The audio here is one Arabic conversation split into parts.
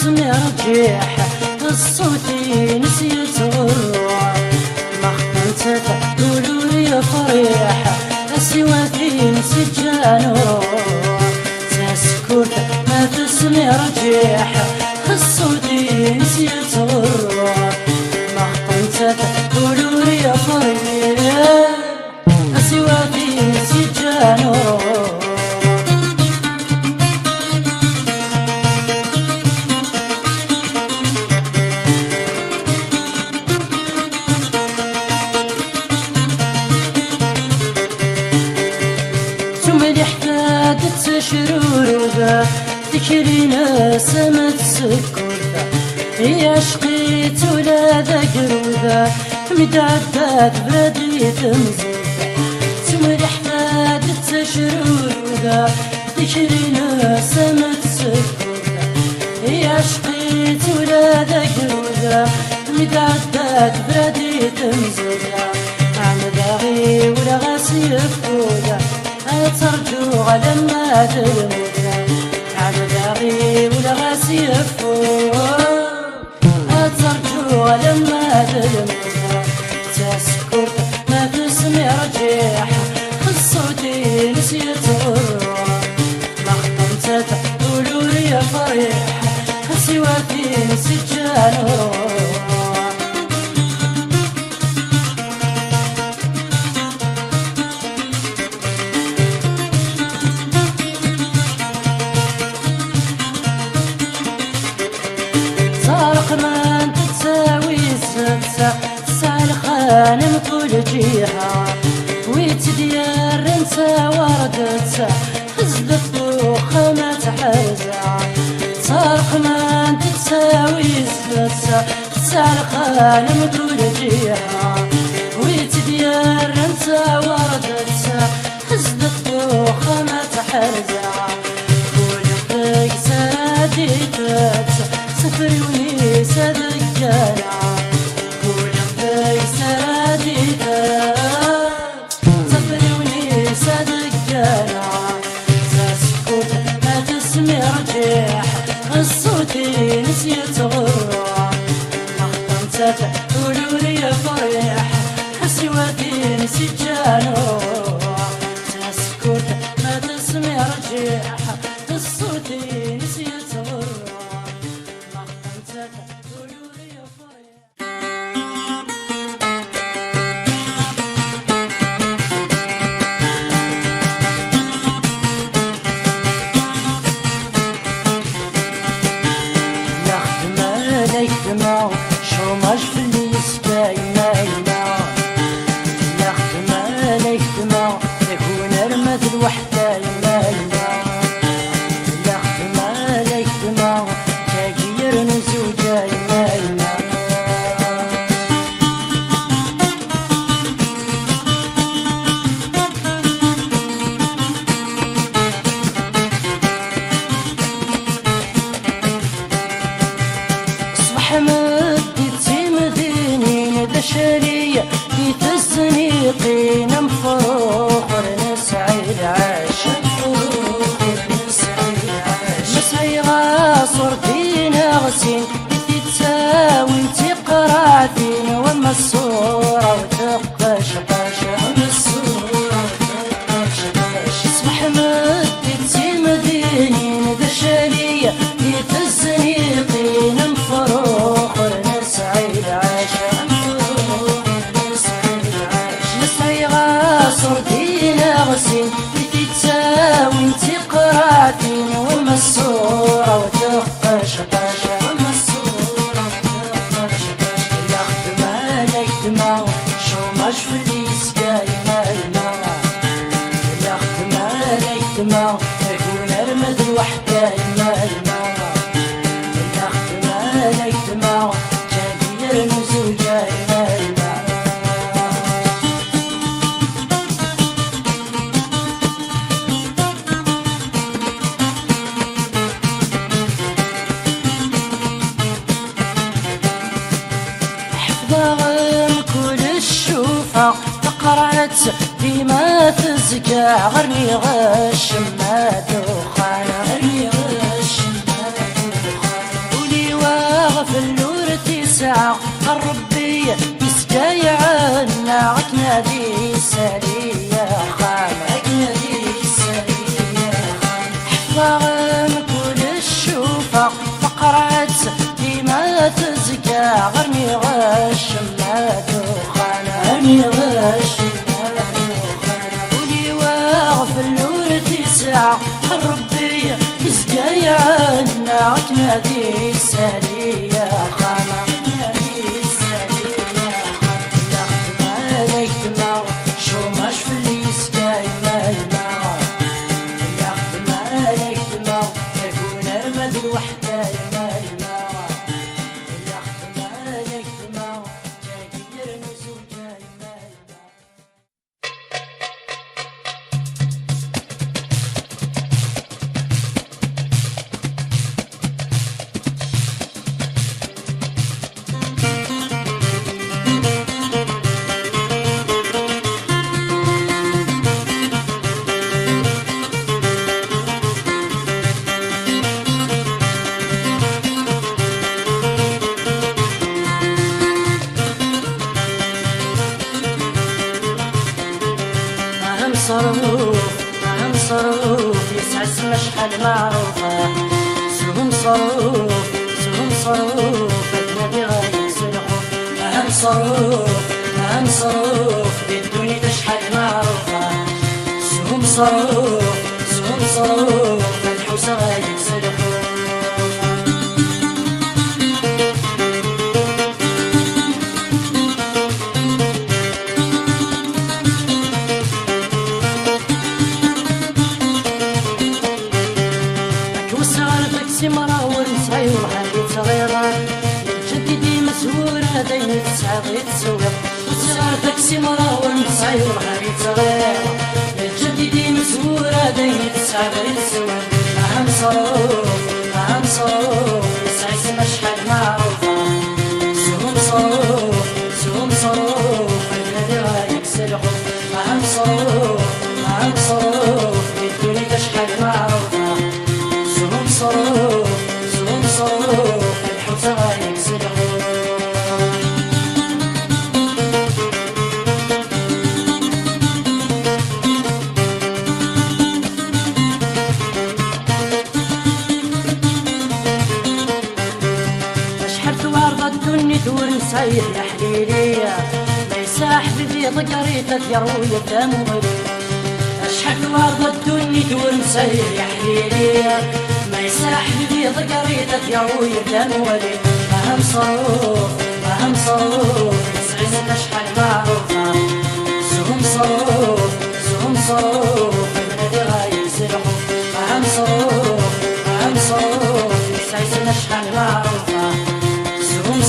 تسمي رجيح الصوتي نسيت الروح ما خطنت قولوا لي فريح أسواتي نسجان تسكت ما تسمي رجيح الصوتي نسيت الروح ما خطنت قولوا لي فريح أسواتي نسجان شرور ذا ذكرنا سمت سكر ذا يا شقيت ولا ذكر ذا مدعدات بردي تمزل تمرح ذات شرور ذا ذكرنا سمت سكر ذا يا شقيت ولا ذكر ذا مدعدات بردي تمزل عم باغي ولا غاسي فولا ترجو لما تلمذا عم باغي ولا غاسي ترجو لما تلمذا تسكت ما تسمي رجيح الصوتي نسيت الروح ما خطمت قولوا لي فريح سواتي نسجان ما انت تساوي السبسة تسعى الخانم كل جهة ويتدير انت وردتها حزب الطوخة ما تحرزها صارخ ما انت تساوي السبسة تسعى الخانم كل جهة ويتدير انت وردتها حزب الطوخة ما تحرزها كل طيق ساديتها سفري ونيسة ذكانا كل بيك سراديها سفري ونيسة ذكانا تسكت ما تسمي رجيح الصوتي نسيت غروح ما خطمت قولوا لي فريح حسواتي نسيت جانوح تسكت ما تسمي رجيح الصوتي نسيت غروح شوماج في اليسكاي ماينا يا خدمة ليك دماغ يكون رمد الوحدة ماينا يا خدمة ليك دماغ تغير نزوجة ماينا صبح شرية في تزنيقين مفروخ ونسعي العاش نسعي غاصر دينا غسين تتساوي انتي قراتين وما الصورة وتقاش قاشا صبح مدتي مدينين ذا شرية في تزنيقين مفروخ ونسعي العاش صرتينا غسين تتساوي انتي قراتين وما الصورة وتقاش قاشا وما الصورة وتقاش قاشا يا خدمة ليك دماغ شوماج في اليسكاي ماينا يا خدمة ليك دماغ يكون رمد الوحدة ماينا يا خدمة ليك دماغ تغير نزوجة ماينا تقرأت فيما تزكى غرني غش ما دخان غرني غش ما دخان صاغم كل الشوفة فقرات ديما تزكى غرني غش ما دخانا غرني غش ما دخانا ولي واغف اللور تسعة ربي يزكى عنا تنادي السالية خانا تنادي السالية خانا يا خدمة شو ماش في اللي يسكاي ما يما يا خدمة يكون أرمد الوحدة ما يما يا خدمة جاي نزول جاي ما يما أهم صاروف يسعى اسم شحال معروفة سهم صاروف أجنبي غاية سلخوف أهم صاروف بالدنيا شحال معروفة سهم صاروف الحوسة غاية سلخوف مرة ونسعي وحالي صغيرة جددي مسهورة دايما تسعى غير تسوق وصغار تاكسي مرة ونسعي وحالي صغيرة جددي مسهورة دايما تسعى غير تسوق أهم صاروف يسعى سما شحال معروفة سهم صاروف البلاد غاية سلخوف أهم صاروف الدنيا شحال معروفة سهم صاروف الحوسة غاية سلخوف أشحال توارض الدنيا دور نساير يا حليلية ما يساح بذي ضقريتة يروي الدم أشحال توارض الدنيا دور نساير يا حليلية ما يساح بذي ضقريتة يروي الدم ولي أهم صاروف يسعين أشحال معروفة سهم صاروف البلاد غاية سلخوف أهم صاروف يسعين أشحال معروفة سهم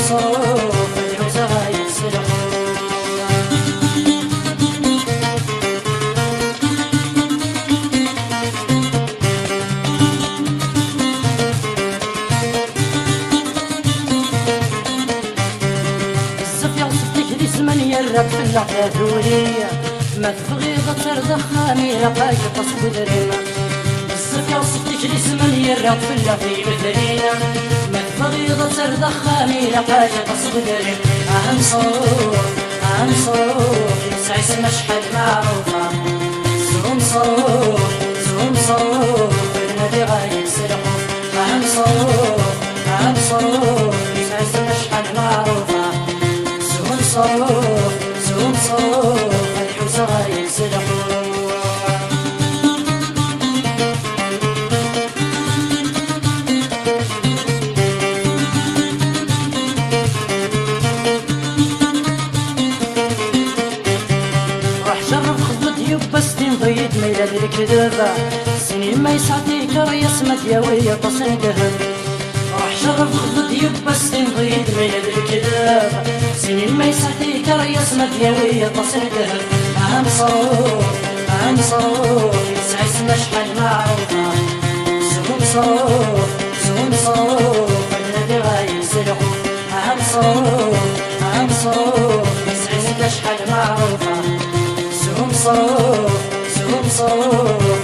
صاروف الحوسة غاية سلخوف يرب في العذولية ما تبغيض ترضى خاميرة باقي تصب دريمة الصف يوصفتك لزمن يرب في العذولية ما تبغيض ترضى خاميرة باقي تصب دريمة أهم صاروف يسعى سما شحال معروفة سهم صاروف النادي غاية سلخوف أهم صاروف يسعى سما شحال معروفة سهم صاروف الحوسة غاية سلخوف راح جرب خذ يبا سنين ضيد ميلاد الكذبة سنين ما يسعديك ريس مدياوية تصن ذهب راح جرب خذ يبا سنين ضيد ميلاد الكذبة سنين ما يسعديك ريس مدياوية تصن ذهب أهم صاروف يسعى سما شحال معروفة سهم صاروف النادي غاية سلخوف أهم صاروف يسعى سما شحال معروفة سهم صاروف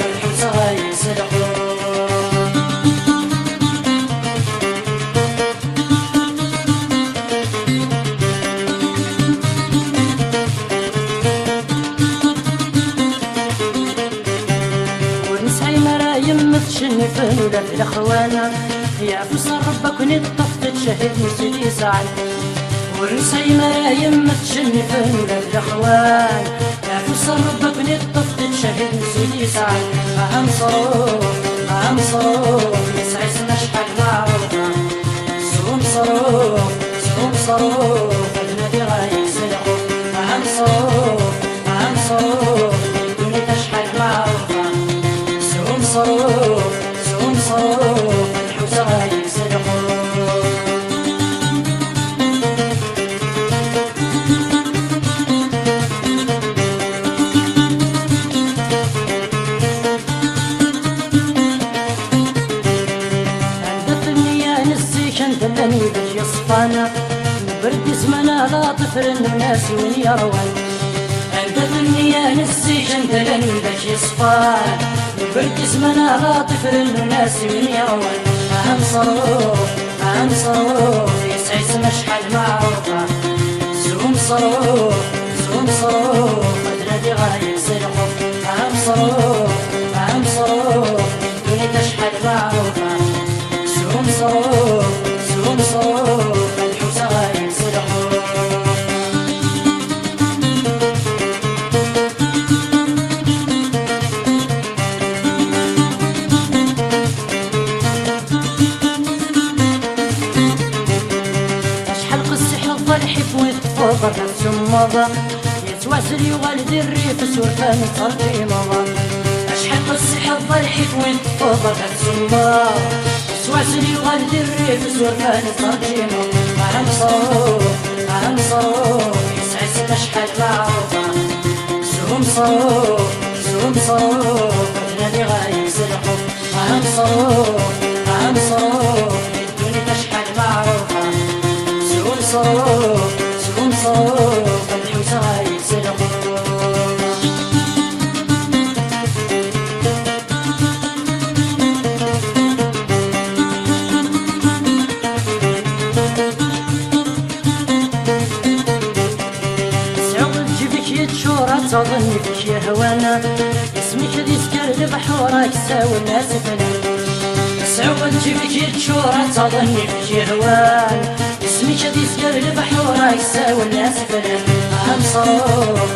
الحوسة غاية سلخوف يمة تشنفن ولا في الاخوان يا فسر ربك ونطفت تشهدني سيدي سعد ونسي ما يمة تشنفن ولا في الاخوان يا فسر ربك ونطفت تشهدني سيدي سعد اهم صروف يسعي سنا شحال معروفة سوم صروف النبي غايب سلقو اهم صروف الدنيا تشحال معروفة سوم صروف الحوسة غايب سلقو دلني باش يصفانا برد زمانا لا طفل وناسي وين يروان عند الدنيا نسيشن دلني باش يصفانا برد زمانا لا طفل وناسي وين يروان اهم صروف يسعي سما شحال معروفة زوم صروف النادي غايب سلقو اهم صروف الدنيا تشحال معروفة زوم صروف الحوسة غايب سلقو أشحال قصي حظ الحيف ويتفضل نفسه مضى يتواسل يوالد الريف سورفان صرفي مضى أشحال قصي حظ الحيف ويتفضل نفسه مضى واسل يغلد الريف سورفان الترجيم اهم صروف يسعي سنا شحال معروفة سوم صروف النادي غايب سلقو اهم صروف الدنيا تشحال معروفة سوم صروف الحوسة غايب سلقو تظني فيك يا هوانا اسمك يذكر البحورك ساوي الناس فلان سعود جيبك يتشورى تظني فيك يا هوان اسمك يذكر البحورك ساوي الناس فلان اهم صروف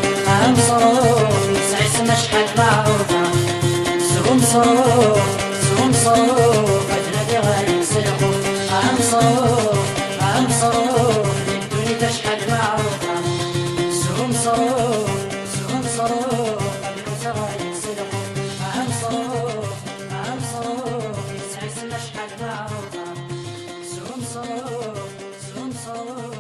يسعي سما شحال معروفة زوم صروف النادي غايب سلقو اهم صروف الدنيا تشحال معروفة زوم صروف الحوسة غايب سلقو اهم صروف يسعي سنا شحال معروفة زوم صروف